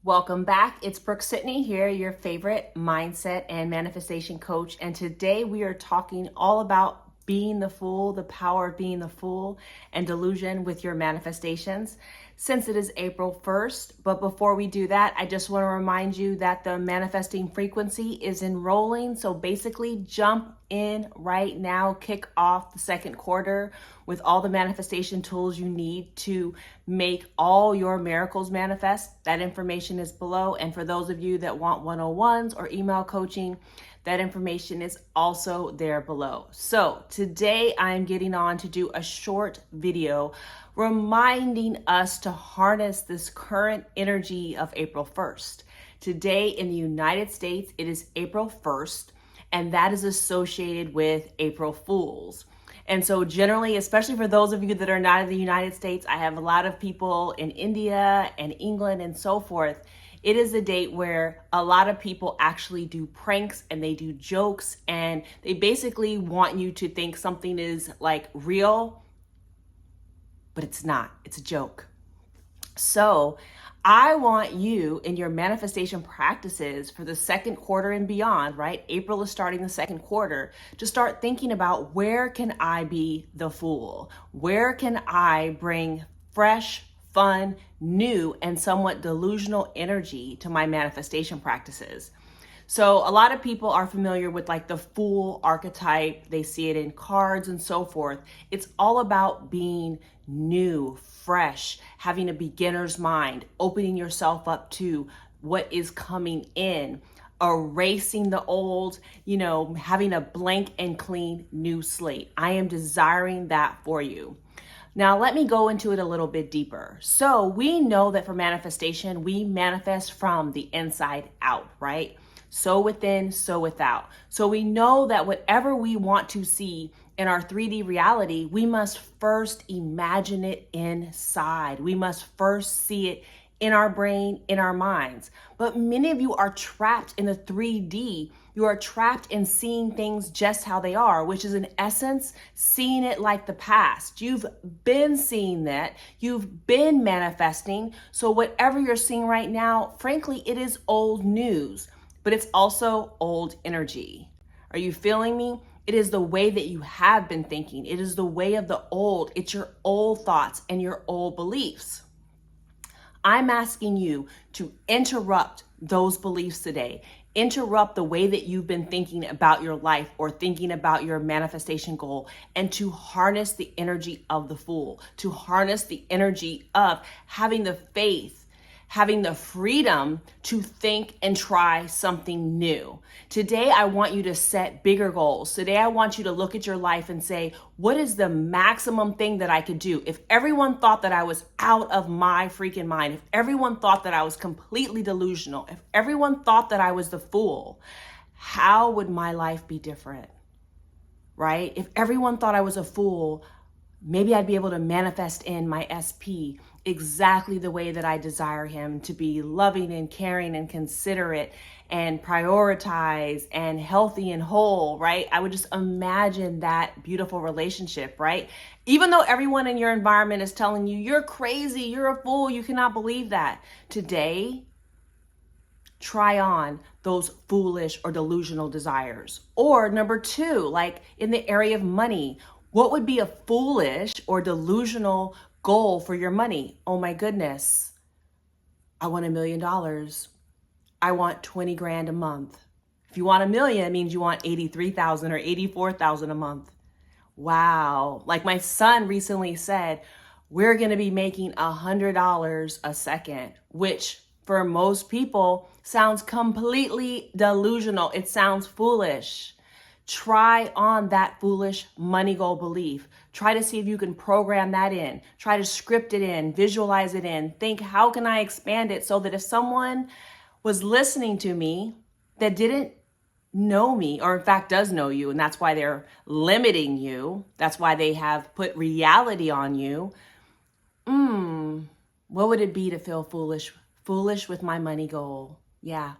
Welcome back. It's Brooke-Sidney here, your favorite mindset and manifestation coach. And today we are talking all about being the fool, the power of being the fool, and delusion with your manifestations. Since it is April 1st, but before we do that, I just want to remind you that the manifesting frequency is enrolling. So basically, jump in right now, kick off the second quarter with all the manifestation tools you need to make all your miracles manifest. That information is below. And for those of you that want 101s or email coaching, that information is also there below. So today I'm getting on to do a short video reminding us to harness this current energy of April 1st. Today in the United States, it is April 1st, and that is associated with April Fools. And so generally, especially for those of you that are not in the United States, I have a lot of people in India and England and so forth. It is a date where a lot of people actually do pranks and they do jokes, and they basically want you to think something is like real, but it's not. It's a joke. So I want you in your manifestation practices for the second quarter and beyond, right? April is starting the second quarter, to start thinking about, where can I be the fool? Where can I bring fresh, fun, new, and somewhat delusional energy to my manifestation practices? So a lot of people are familiar with like the fool archetype. They see it in cards and so forth. It's all about being new, fresh, having a beginner's mind, opening yourself up to what is coming in, erasing the old, having a blank and clean new slate. I am desiring that for you. Now, let me go into it a little bit deeper. So we know that for manifestation, we manifest from the inside out, right? So within, so without. So we know that whatever we want to see in our 3D reality, we must first imagine it inside. We must first see it in our brain, in our minds. But many of you are trapped in the 3D. You are trapped in seeing things just how they are, which is in essence, seeing it like the past. You've been seeing that. You've been manifesting. So whatever you're seeing right now, frankly, it is old news, but it's also old energy. Are you feeling me? It is the way that you have been thinking. It is the way of the old. It's your old thoughts and your old beliefs. I'm asking you to interrupt those beliefs today. Interrupt the way that you've been thinking about your life or thinking about your manifestation goal, and to harness the energy of the fool, to harness the energy of having the faith, having the freedom to think and try something new. Today, I want you to set bigger goals. Today, I want you to look at your life and say, what is the maximum thing that I could do? If everyone thought that I was out of my freaking mind, if everyone thought that I was completely delusional, if everyone thought that I was the fool, how would my life be different? Right? If everyone thought I was a fool, maybe I'd be able to manifest in my SP exactly the way that I desire him to be, loving and caring and considerate and prioritize and healthy and whole, right? I would just imagine that beautiful relationship, right? Even though everyone in your environment is telling you, you're crazy, you're a fool, you cannot believe that. Today, try on those foolish or delusional desires. Or number two, like in the area of money, what would be a foolish or delusional goal for your money? Oh my goodness, I want $1 million. I want 20 grand a month. If you want $1 million, it means you want 83,000 or 84,000 a month. Wow. Like my son recently said, we're going to be making $100 a second, which for most people sounds completely delusional. It sounds foolish. Try on that foolish money goal belief. Try to see if you can program that in. Try to script it in, visualize it in. Think, how can I expand it so that if someone was listening to me that didn't know me, or in fact does know you, and that's why they're limiting you, that's why they have put reality on you, what would it be to feel foolish with my money goal? Yeah.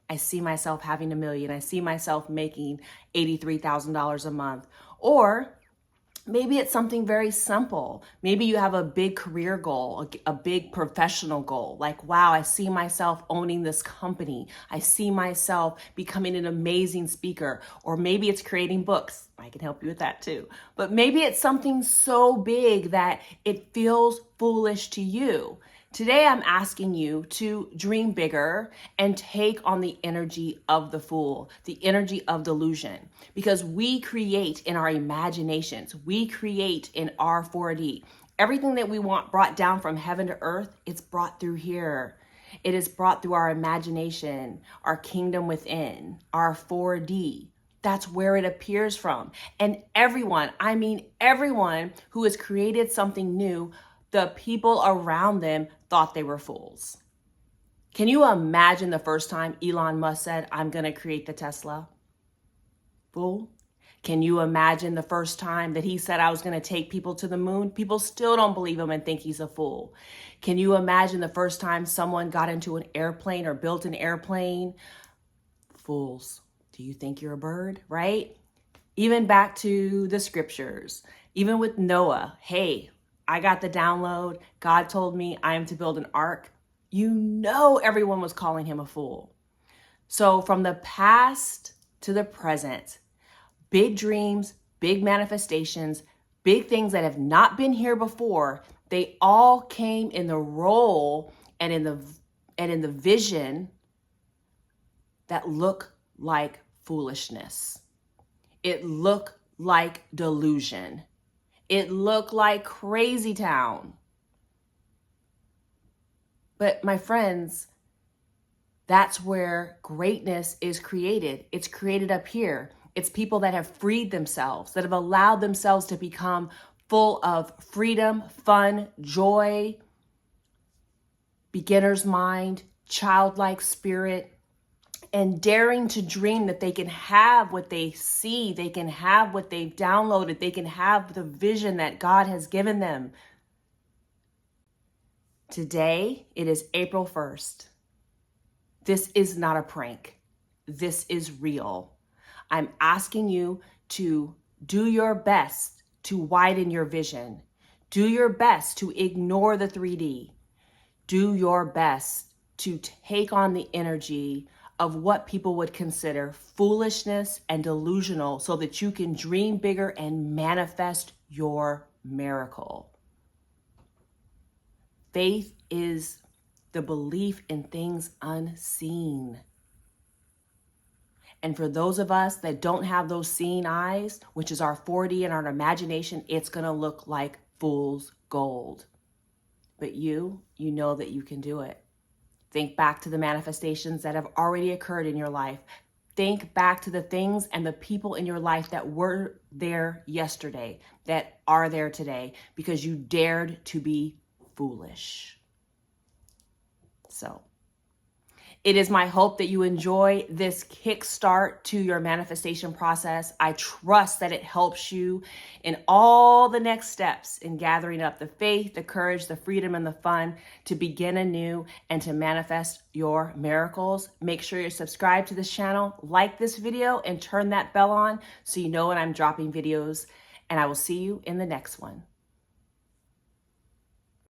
I see myself having $1 million. I see myself making $83,000 a month. Or Maybe it's something very simple. Maybe you have a big career goal, a big professional goal. Like, wow, I see myself owning this company. I see myself becoming an amazing speaker. Or maybe it's creating books. I can help you with that too. But maybe it's something so big that it feels foolish to you. Today, I'm asking you to dream bigger and take on the energy of the fool, the energy of delusion, because we create in our imaginations, we create in our 4D. Everything that we want brought down from heaven to earth, it's brought through here. It is brought through our imagination, our kingdom within, our 4D. That's where it appears from. And everyone, I mean everyone who has created something new, the people around them thought they were fools. Can you imagine the first time Elon Musk said, I'm going to create the Tesla? Fool. Can you imagine the first time that he said, I was going to take people to the moon? People still don't believe him and think he's a fool. Can you imagine the first time someone got into an airplane or built an airplane? Fools. Do you think you're a bird, right? Even back to the scriptures, even with Noah, hey, I got the download. God told me I am to build an ark. You know, everyone was calling him a fool. So from the past to the present, big dreams, big manifestations, big things that have not been here before, they all came in the role and in the vision that look like foolishness. It looked like delusion. It looked like crazy town. But my friends, that's where greatness is created. It's created up here. It's people that have freed themselves, that have allowed themselves to become full of freedom, fun, joy, beginner's mind, childlike spirit, and daring to dream that they can have what they see, they can have what they've downloaded, they can have the vision that God has given them. Today, it is April 1st. This is not a prank. This is real. I'm asking you to do your best to widen your vision. Do your best to ignore the 3D. Do your best to take on the energy of what people would consider foolishness and delusional so that you can dream bigger and manifest your miracle. Faith is the belief in things unseen. And for those of us that don't have those seeing eyes, which is our 4D and our imagination, it's going to look like fool's gold. But you know that you can do it. Think back to the manifestations that have already occurred in your life. Think back to the things and the people in your life that were there yesterday, that are there today, because you dared to be foolish. So, it is my hope that you enjoy this kickstart to your manifestation process. I trust that it helps you in all the next steps in gathering up the faith, the courage, the freedom, and the fun to begin anew and to manifest your miracles. Make sure you're subscribed to this channel, like this video, and turn that bell on so you know when I'm dropping videos. And I will see you in the next one.